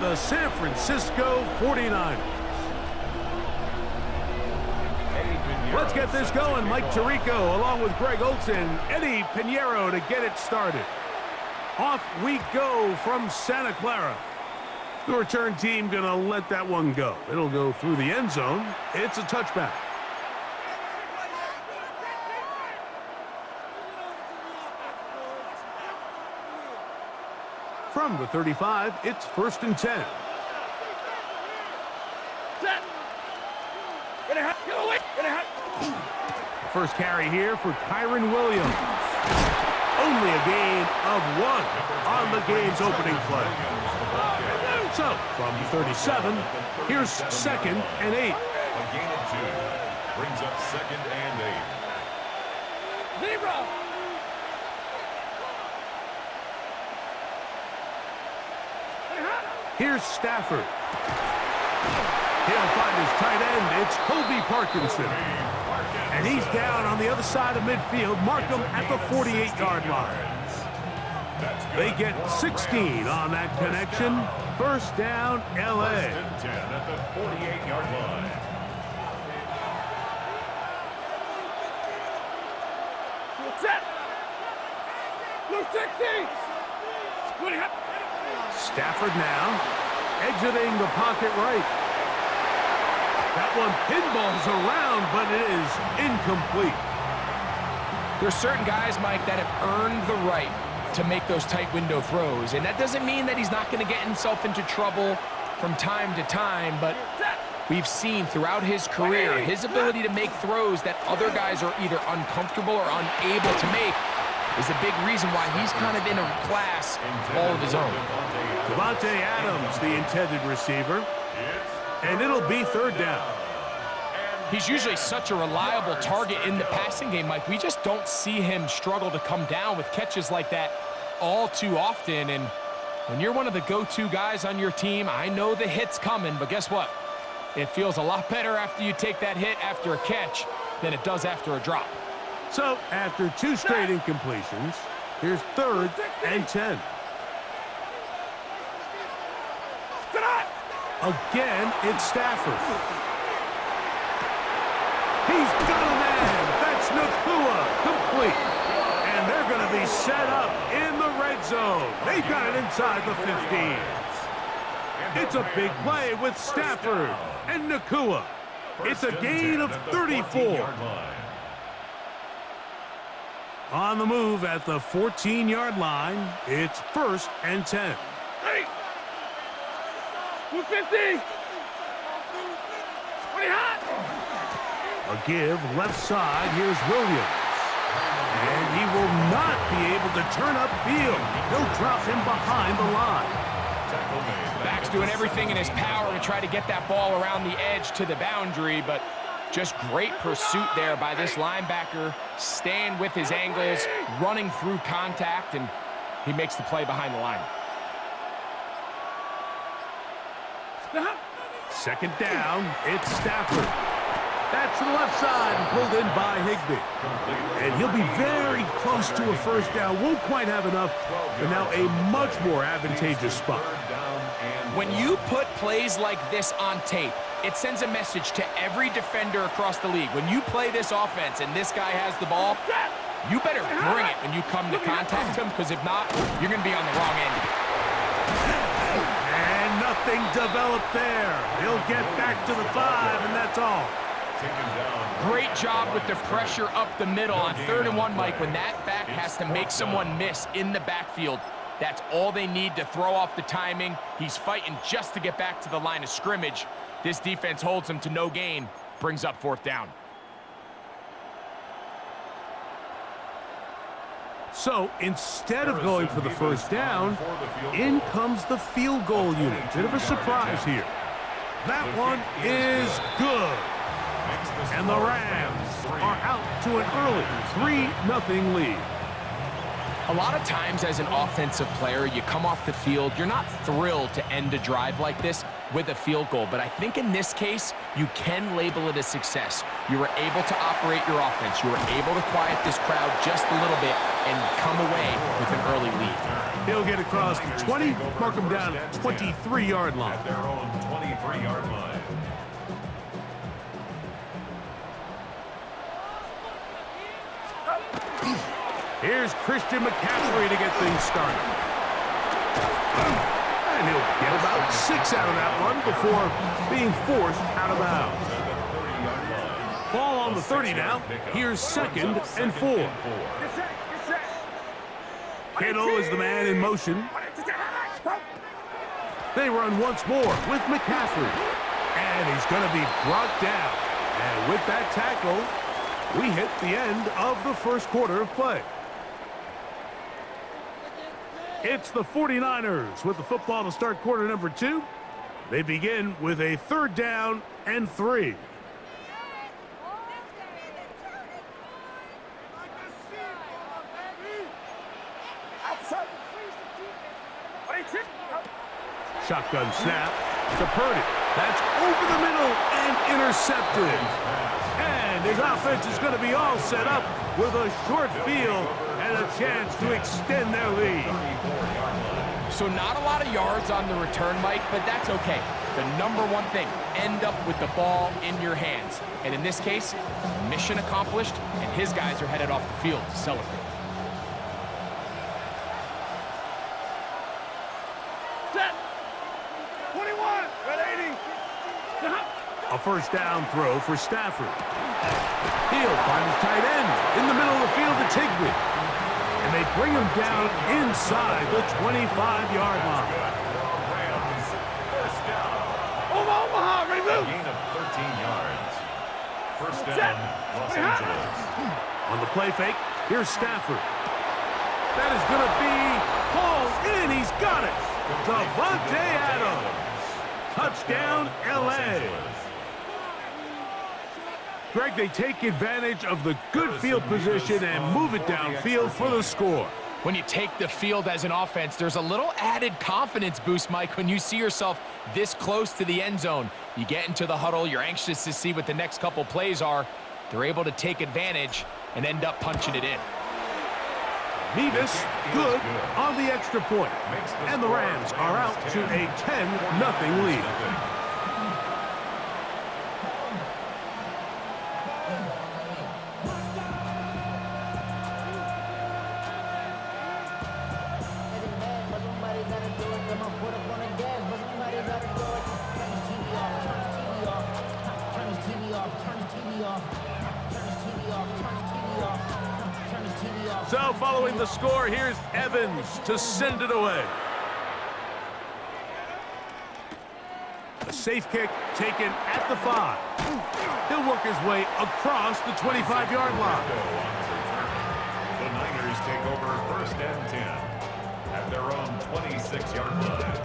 the San Francisco 49ers. Let's get this going. Mike Tirico along with Greg Olson, Eddie Pinheiro to get it started. Off we go from Santa Clara. The return team going to let that one go. It'll go through the end zone. It's a touchback. From the 35, it's 1st and 10. The first carry here for Kyron Williams. Only a gain of 1 on the game's opening play. So, from the 37, here's 2nd and 8. A gain of 2 brings up 2nd and 8. Zebra! Here's Stafford. He'll find his tight end. It's Kobe Parkinson. And he's down on the other side of midfield. Mark him at the 48-yard line. They get 16 on that connection. First down, L.A. 1st and 10 at the 48-yard line. Set! Blue 60! Stafford now exiting the pocket right. That one pinballs around, but it is incomplete. There's certain guys, Mike, that have earned the right to make those tight window throws. And that doesn't mean that he's not going to get himself into trouble from time to time, but we've seen throughout his career his ability to make throws that other guys are either uncomfortable or unable to make is a big reason why he's kind of in a class all of his own. Devontae Adams, the intended receiver, and it'll be 3rd down. He's usually such a reliable target in the passing game, Mike. We just don't see him struggle to come down with catches like that all too often. And when you're one of the go-to guys on your team, I know the hit's coming, but guess what? It feels a lot better after you take that hit after a catch than it does after a drop. So, after 2 straight incompletions, here's 3rd and 10. Again, it's Stafford. He's got a man. That's Nakua, complete. And they're going to be set up in the red zone. They've got it inside the 15. It's a big play with Stafford and Nakua. It's a gain of 34. On the move at the 14-yard line, it's 1st and 10. Hey! 250! 20 hot! A give left side. Here's Williams. And he will not be able to turn upfield. He'll drop him behind the line. Back's doing everything in his power to try to get that ball around the edge to the boundary, but just great pursuit there by this linebacker, staying with his angles, running through contact, and he makes the play behind the line. 2nd down, it's Stafford. That's to the left side and pulled in by Higbee. And he'll be very close to a 1st down. Won't quite have enough, but now a much more advantageous spot. When you put plays like this on tape, it sends a message to every defender across the league. When you play this offense and this guy has the ball, you better bring it when you come to contact him, because if not, you're going to be on the wrong end. And nothing developed there. He'll get back to the 5, and that's all. Great job with the pressure up the middle on 3rd and 1, Mike. When that back has to make someone miss in the backfield, that's all they need to throw off the timing. He's fighting just to get back to the line of scrimmage. This defense holds him to no gain, brings up 4th down. So instead of going for the 1st down, in comes the field goal unit. Bit of a surprise here. That one is good. And the Rams are out to an early 3-0 lead. A lot of times as an offensive player, you come off the field, you're not thrilled to end a drive like this with a field goal. But I think in this case, you can label it a success. You were able to operate your offense. You were able to quiet this crowd just a little bit and come away with an early lead. He'll get across the 20, mark him down at the 23-yard line. At their own 23-yard line. Here's Christian McCaffrey to get things started. And he'll get about 6 out of that one before being forced out of bounds. Ball on the 30 now. Here's 2nd and 4. Kittle is the man in motion. They run once more with McCaffrey. And he's going to be brought down. And with that tackle, we hit the end of the first quarter of play. It's the 49ers with the football to start quarter number 2. They begin with a 3rd down and 3. Shotgun snap to Purdy. That's over the middle and intercepted. And his offense is going to be all set up with a short field and a chance to extend their lead. So not a lot of yards on the return, Mike, but that's okay. The number one thing, end up with the ball in your hands. And in this case, mission accomplished, and his guys are headed off the field to celebrate. A first down throw for Stafford. He'll find his tight end in the middle of the field to Tigby. And they bring him down inside the 25-yard line. Omaha, ready to move. Gain of 13 yards. First down, Los Angeles. On the play fake, here's Stafford. That is going to be hauled in. He's got it. Davante Adams. Touchdown, L.A. Greg, they take advantage of the good field position and move it downfield for the score. When you take the field as an offense, there's a little added confidence boost, Mike, when you see yourself this close to the end zone. You get into the huddle, you're anxious to see what the next couple plays are. They're able to take advantage and end up punching it in. Mevis, good on the extra point. And the Rams are out to a 10-0 lead. So following the score, here's Evans to send it away. A safe kick taken at the 5. He'll work his way across the 25-yard line. The Niners take over 1st and 10 at their own 26-yard line.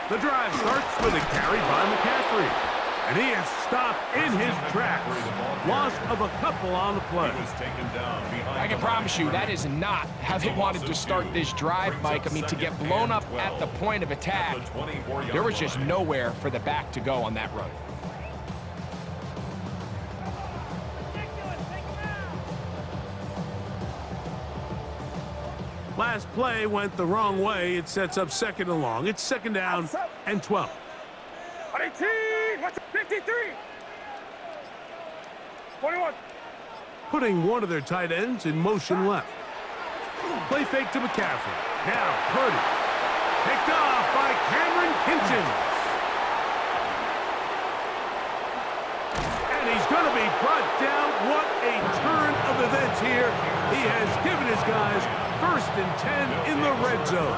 The drive starts with a carry by McCaffrey. And he is stopped in his tracks. Loss of a couple on the play. I can promise you that is not how they wanted to start this drive, Mike. I mean, to get blown up at the point of attack, there was just nowhere for the back to go on that run. Last play went the wrong way. It sets up 2nd and long. It's 2nd down and 12. 53. 21. Putting one of their tight ends in motion left. Play fake to McCaffrey. Now Purdy. Picked off by Cameron Kinchins. And he's going to be brought down. What a turn of events here. He has given his guys 1st and 10 in the red zone.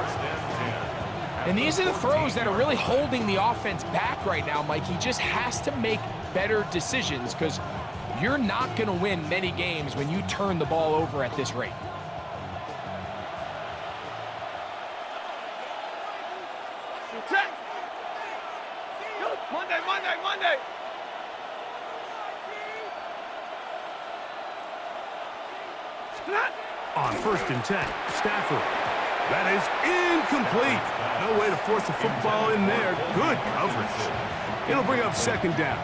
And these are the throws that are really holding the offense back right now, Mike. He just has to make better decisions because you're not going to win many games when you turn the ball over at this rate. Monday. On 1st and 10, Stafford. That is incomplete. No way to force the football in there. Good coverage. It'll bring up 2nd down.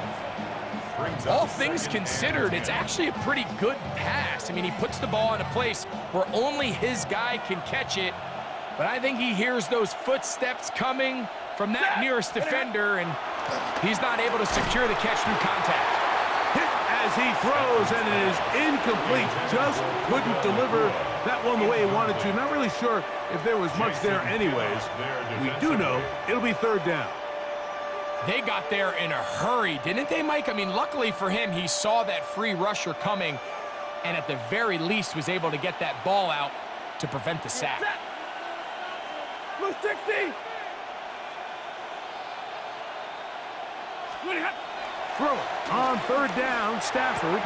All things considered, it's actually a pretty good pass. I mean, he puts the ball in a place where only his guy can catch it. But I think he hears those footsteps coming from that nearest defender, and he's not able to secure the catch through contact. Hit as he throws, and it is incomplete. Just couldn't deliver that one the way he wanted to. Not really sure if there was much there anyways. We do know it'll be 3rd down. They got there in a hurry, didn't they, Mike? I mean, luckily for him, he saw that free rusher coming, and at the very least was able to get that ball out to prevent the sack. Blue 60. Throw it. On 3rd down, Stafford.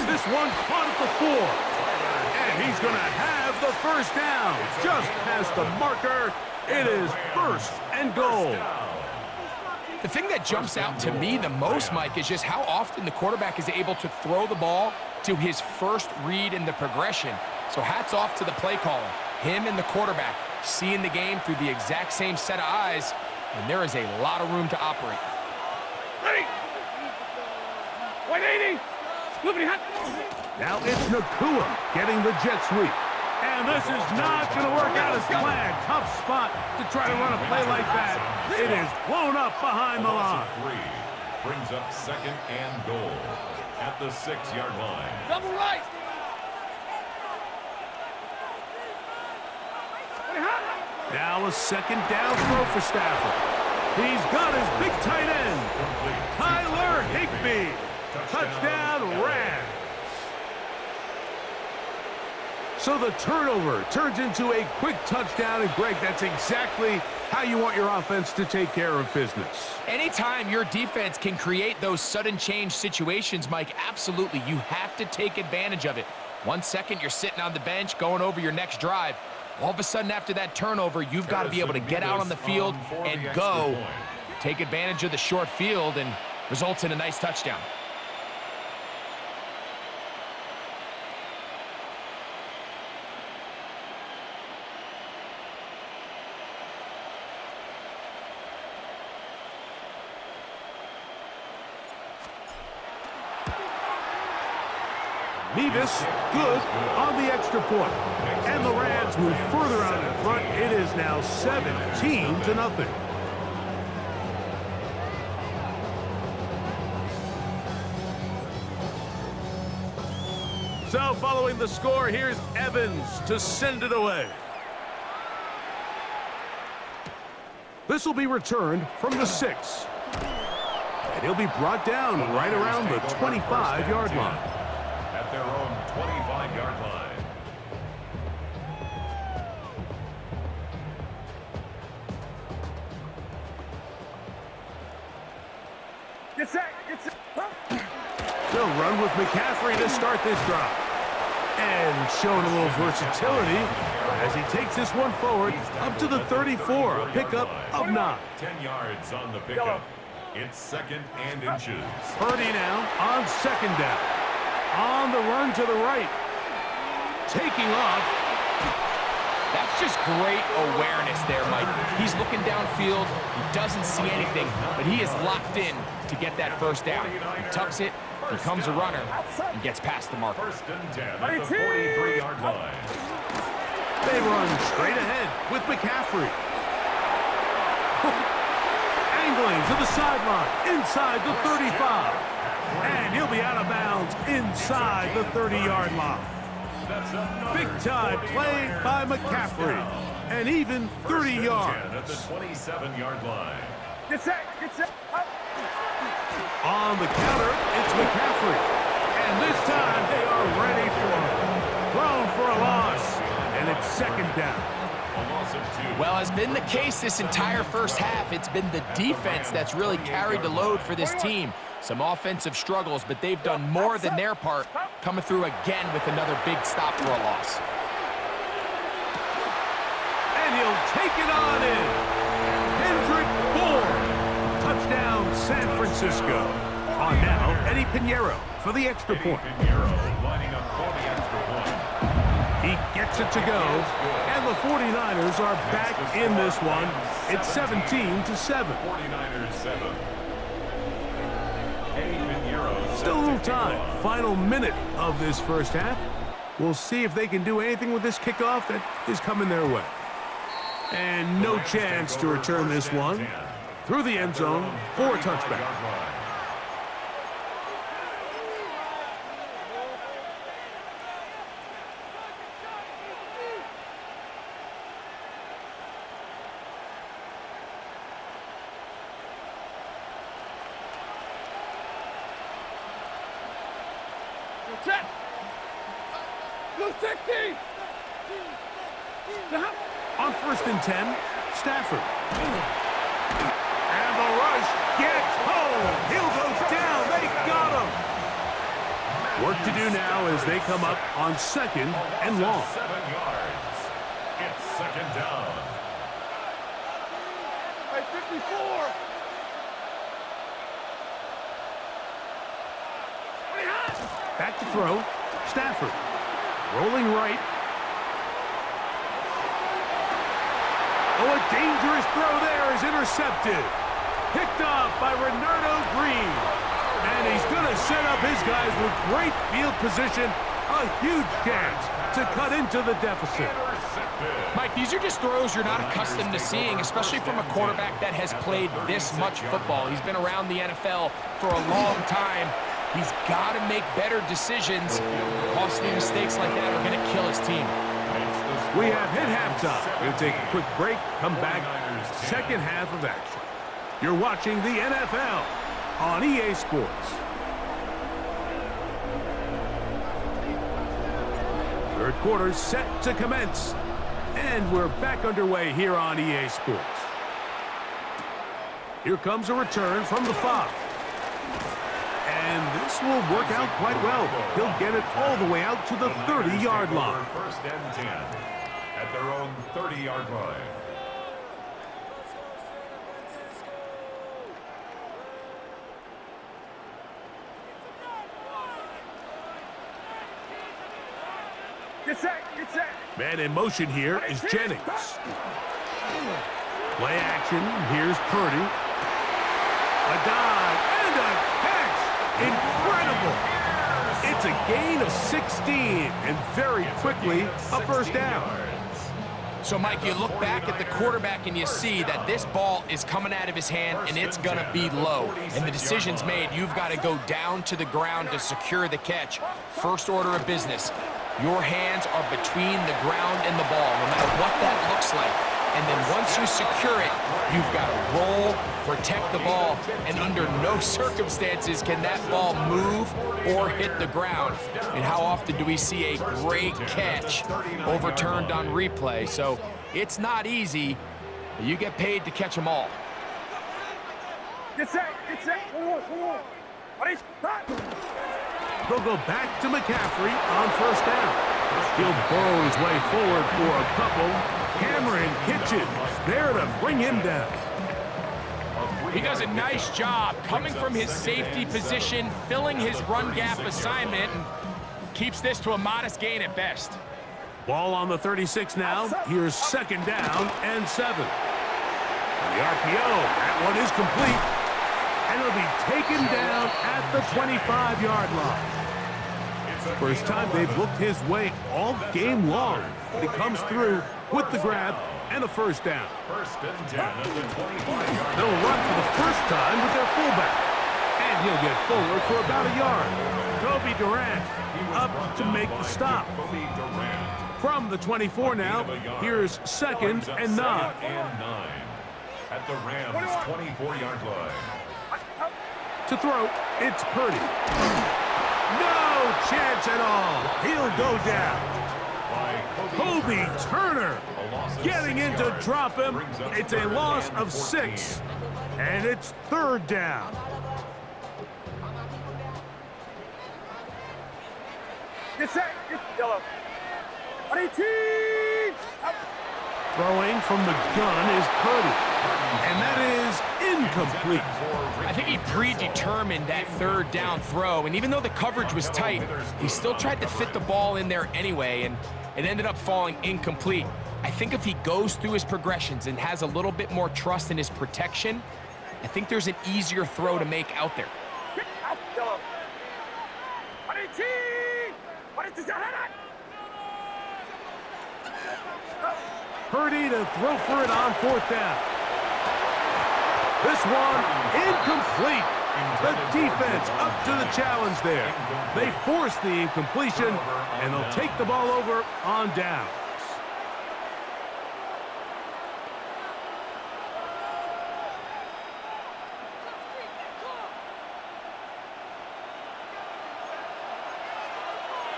This one caught at the 4. And he's going to have the 1st down. Just past the marker. It is 1st and goal. The thing that jumps out to me the most, Mike, is just how often the quarterback is able to throw the ball to his first read in the progression. So hats off to the play caller. Him and the quarterback seeing the game through the exact same set of eyes, and there is a lot of room to operate. Ready. 180. Moving hot. Now it's Nakua getting the jet sweep. And this is not going to work out as planned. Tough spot to try to run a play like that. It is blown up behind the line. Brings up 2nd and goal at the 6-yard line. Double right. Now a 2nd down throw for Stafford. He's got his big tight end, Tyler Higbee. Touchdown, Rams. So the turnover turns into a quick touchdown, and Greg, that's exactly how you want your offense to take care of business. Anytime your defense can create those sudden change situations, Mike, absolutely, you have to take advantage of it. 1 second, you're sitting on the bench going over your next drive. All of a sudden, after that turnover, you've got to be able to get out on the field and go. Take advantage of the short field, and results in a nice touchdown. Mevis, good on the extra point. And the Rams move further out in front. It is now 17-0. So following the score, here's Evans to send it away. This will be returned from the 6. And he'll be brought down right around the 25-yard line. At their own 25-yard line. Get set. Get set. They'll run with McCaffrey to start this drive. And showing a little versatility as he takes this one forward up to the 34, a pickup of 9. 10 yards on the pickup. It's 2nd and inches. Purdy now on 2nd down. On the run to the right. Taking off. That's just great awareness there, Mike. He's looking downfield. He doesn't see anything, but he is locked in to get that 1st down. He tucks it, becomes a runner, and gets past the marker. 1st and 10 at the 43-yard line. They run straight ahead with McCaffrey. Angling to the sideline, inside the 35. And he'll be out of bounds inside the 30-yard line. Big time play by McCaffrey. And even 30 yards. At the 27-yard line. Get set. Get set. On the counter, it's McCaffrey. And this time they are ready for him. Thrown for a loss. And it's 2nd down. Well, has been the case this entire first half. It's been the defense that's really carried the load for this team. Some offensive struggles, but they've done more than their part, coming through again with another big stop for a loss. And he'll take it on in. Hendrick Ford. Touchdown, San Francisco. Francisco. On now, Eddie Pinheiro for the extra point. Pinheiro lining up for the extra point. He gets it to go, and the 49ers are back in this one. It's 17-7. 49ers 7. Eddie Pinheiro. Still a little time. Final minute of this first half. We'll see if they can do anything with this kickoff that is coming their way. And no chance to return this one through the end zone for a touchback. Set. Blue 16. On 1st and 10, Stafford. And the rush gets home. He'll go down. They got him. Work to do now as they come up on 2nd and long. 7 yards. It's 2nd down. Hey, 54. Back to throw. Stafford. Rolling right. Oh, a dangerous throw there is intercepted. Picked off by Renardo Green. And he's going to set up his guys with great field position. A huge chance to cut into the deficit. Mike, these are just throws you're not accustomed to seeing, especially from a quarterback that has played this much football. He's been around the NFL for a long time. He's got to make better decisions. Costly mistakes like that are going to kill his team. We have hit halftime. We'll take a quick break, come back, second half of action. You're watching the NFL on EA Sports. Third quarter set to commence. And we're back underway here on EA Sports. Here comes a return from the 5. And this will work out quite well. He'll get it all the way out to the 30-yard line. 1st and 10 at their own 30-yard line. Get set. Get set. Man in motion here is Jennings. Play action. Here's Purdy. A dive and a catch. Incredible. It's a gain of 16 and very quickly a first down. So, Mike, you look back at the quarterback and you see that this ball is coming out of his hand and it's going to be low. And the decision's made. You've got to go down to the ground to secure the catch. First order of business. Your hands are between the ground and the ball, no matter what that looks like. And then once you secure it, you've got to roll, protect the ball, and under no circumstances can that ball move or hit the ground. And how often do we see a great catch overturned on replay? So it's not easy, but you get paid to catch them all. Get set. Get set. Ready? Stop. They'll go back to McCaffrey on first down. He'll burrow his way forward for a couple. Cameron Kitchens there to bring him down. He does a nice job coming from his safety position, filling his run gap assignment, and keeps this to a modest gain at best. Ball on the 36 now. Here's 2nd down and 7. The RPO, that one is complete. And it'll be taken down at the 25-yard line. First time they've looked his way all game long. But he comes through with the grab and a first down. 1st and 10 at the 25-yard. They'll run for the first time with their fullback. And he'll get forward for about a yard. Kobe Durant up to make the stop. From the 24 now, here's 2nd and 9. At the Rams' 24-yard line. To throw, it's Purdy. No chance at all. He'll go down. Kobe Turner getting in to drop him. It's a loss of 6, and it's 3rd down. Get set. Get yellow. 18. Throwing from the gun is Purdy. And that is incomplete. I think he predetermined that third down throw, and even though the coverage was tight, he still tried to fit the ball in there anyway, and it ended up falling incomplete. I think if he goes through his progressions and has a little bit more trust in his protection, I think there's an easier throw to make out there. Purdy to throw for it on fourth down. This one incomplete. The defense up to the challenge there. They force the incompletion, and they'll take the ball over on downs.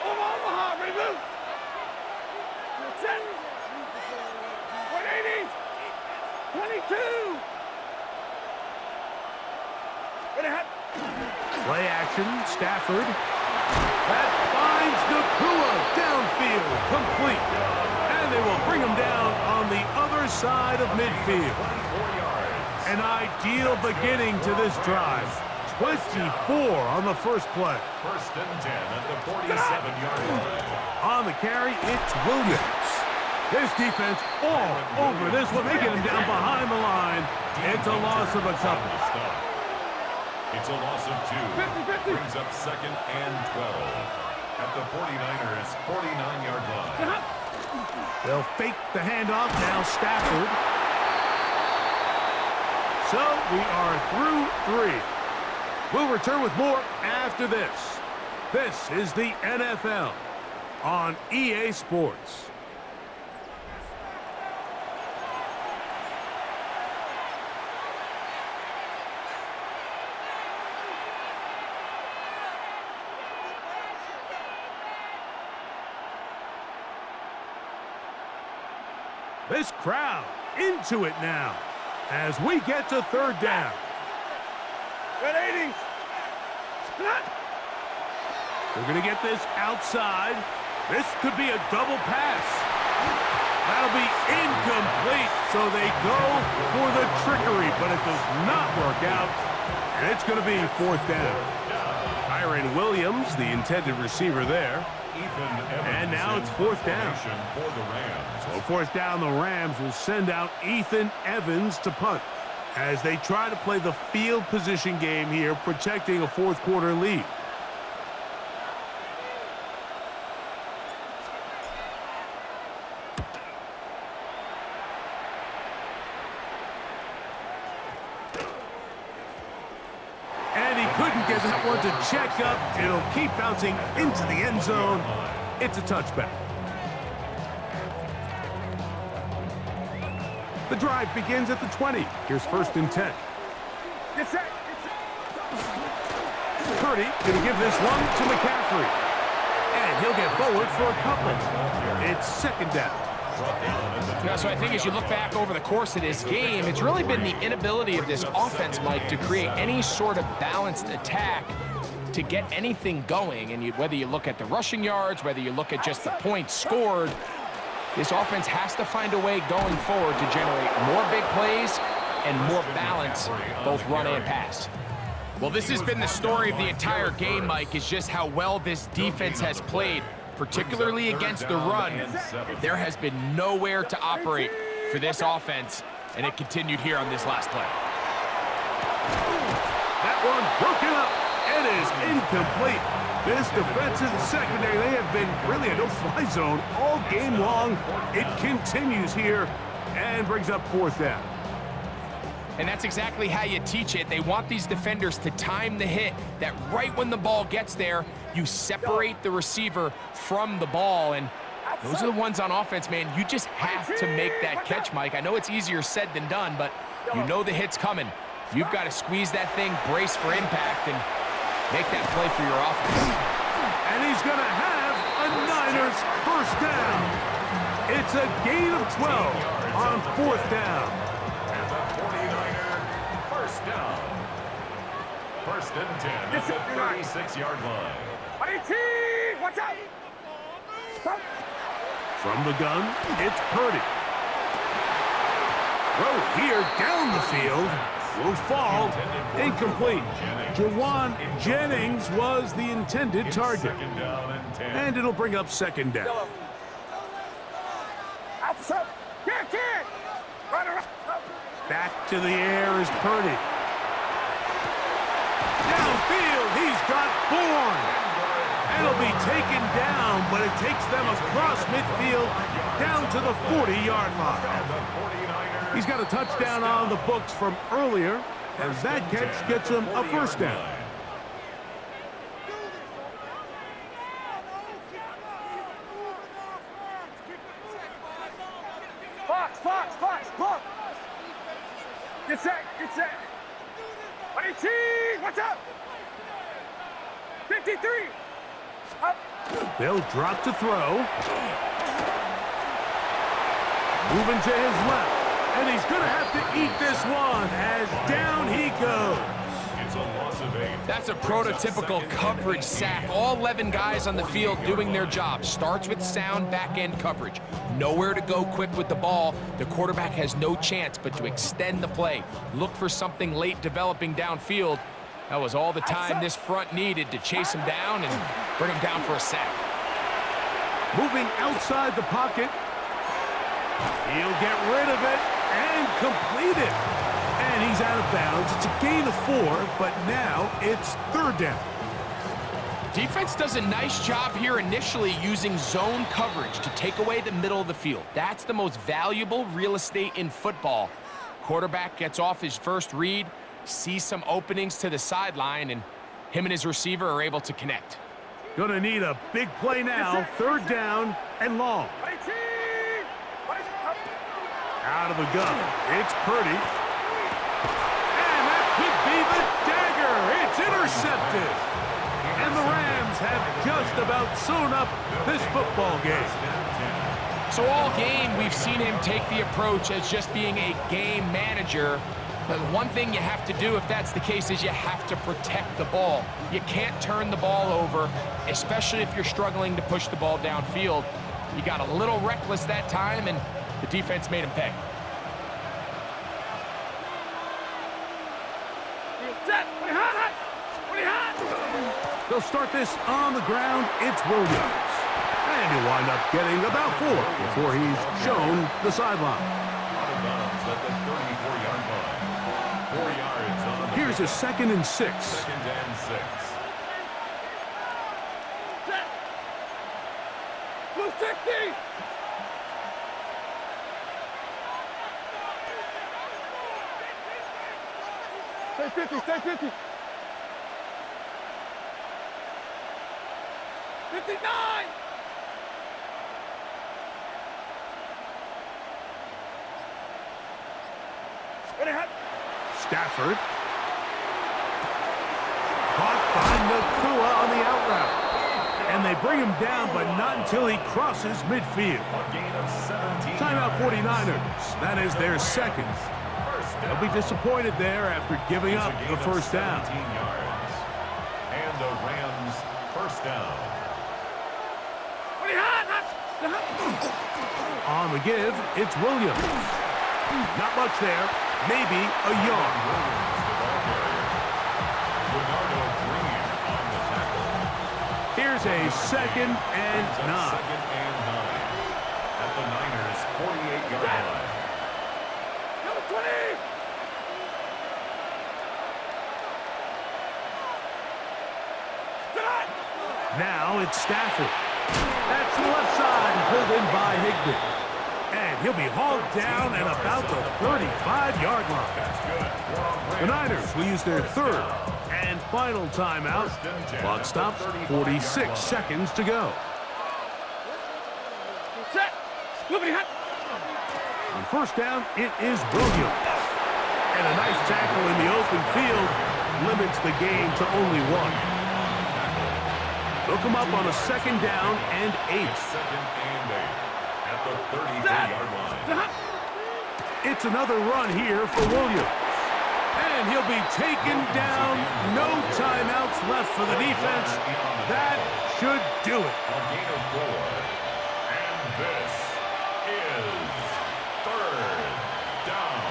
Omaha, reboot. 180. 22. Play action, Stafford. That finds Nakua downfield, complete. And they will bring him down on the other side of midfield. An ideal beginning to this drive. 24 on the first play. First and 10 at the 47-yard line. On the carry, it's Williams. This defense all over this one. They get him down behind the line. It's a loss of a couple. It's a loss of 2. Brings up second and 12 at the 49ers' 49-yard line. They'll fake the handoff. Now Stafford. So we are through 3. We'll return with more after this. This is the NFL on EA Sports. This crowd into it now as we get to third down. 180. They're going to get this outside. This could be a double pass. That'll be incomplete, so they go for the trickery, but it does not work out, and it's going to be fourth down. Kyron Williams, the intended receiver there. And now it's fourth down. So fourth down, the Rams will send out Ethan Evans to punt as they try to play the field position game here, protecting a fourth quarter lead. And he couldn't get that one to check up. It'll keep bouncing into the end zone. It's a touchback. The drive begins at the 20. Here's first and 10. Purdy going to give this one to McCaffrey. And he'll get forward for a couple. It's second down. Yeah, so I think as you look back over the course of this game, it's really been the inability of this offense, Mike, to create any sort of balanced attack to get anything going. And whether you look at the rushing yards, whether you look at just the points scored, this offense has to find a way going forward to generate more big plays and more balance, both run and pass. Well, this has been the story of the entire game, Mike, is just how well this defense has played, particularly against the run. There has been nowhere to operate for this offense, and it continued here on this last play. That one broken up. It is incomplete. This defensive secondary, they have been really a no-fly zone all game long. It continues here and brings up fourth down. And that's exactly how you teach it. They want these defenders to time the hit, that right when the ball gets there, you separate the receiver from the ball. And those are the ones on offense, man. You just have to make that catch, Mike. I know it's easier said than done, but you know the hit's coming. You've got to squeeze that thing, brace for impact, and make that play for your offense. And he's going to have a Niners first down. It's a gain of 12 on fourth down. And the 49er first down. First and 10 at the 36-yard line. Watch out! From the gun, it's Purdy. Throw here down the field. will fall. Incomplete. Jawan Jennings was the intended target. And it'll bring up second down. Back to the air is Purdy. Downfield, he's got Bourne. It'll be taken down, but it takes them across midfield down to the 40-yard line. He's got a touchdown on the books from earlier, as that catch gets him a first down. Box. Get set. 18, watch out. 53. Up. They'll drop to throw. Moving to his left. And he's going to have to eat this one as down he goes. It's a loss of 8. That's a prototypical coverage sack. All 11 guys on the field doing their job. Starts with sound back-end coverage. Nowhere to go quick with the ball. The quarterback has no chance but to extend the play. Look for something late developing downfield. That was all the time this front needed to chase him down and bring him down for a sack. Moving outside the pocket. He'll get rid of it and complete it. And he's out of bounds. It's a gain of 4, but now it's third down. Defense does a nice job here initially using zone coverage to take away the middle of the field. That's the most valuable real estate in football. Quarterback gets off his first read, sees some openings to the sideline, and him and his receiver are able to connect. Gonna need a big play now. Third down and long. Out of the gun. It's Purdy. And that could be the dagger. It's intercepted. And the Rams have just about sewn up this football game. So all game, we've seen him take the approach as just being a game manager. But one thing you have to do if that's the case is you have to protect the ball. You can't turn the ball over, especially if you're struggling to push the ball downfield. He got a little reckless that time, and the defense made him pay. They'll start this on the ground. It's Williams. And he'll wind up getting about 4 before he's shown the sideline. Out of bounds at the 34-yard line. 4 yards on the Here's a 2nd and 6. Second and 6. Blue 60. Stay 50. 59. Stafford. Caught by Nakua on the out route. And they bring him down, but not until he crosses midfield. A gain of 17. Timeout 49ers. That is their second. They'll be disappointed there after giving up the first down. 17 yards. And the Rams first down. On the give, it's Williams. Not much there. Maybe a yard. Here's a 2nd and 9. Second and 9 at the Niners' 48-yard line. Number 20. Now it's Stafford. That's the left side, pulled in by Higbee. And he'll be hauled down at about the 35-yard line. That's good. The Niners will use their third and final timeout. Clock stops, 46 seconds to go. Set. On first down, it is Williams. And a nice tackle in the open field limits the game to only 1. They'll come up on a 2nd down and 8. Second and 8 at the 33-yard line. It's another run here for Williams. And he'll be taken down. No timeouts left for the defense. That should do it. A gain of 4. And this is third down.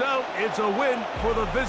So it's a win for the visitors.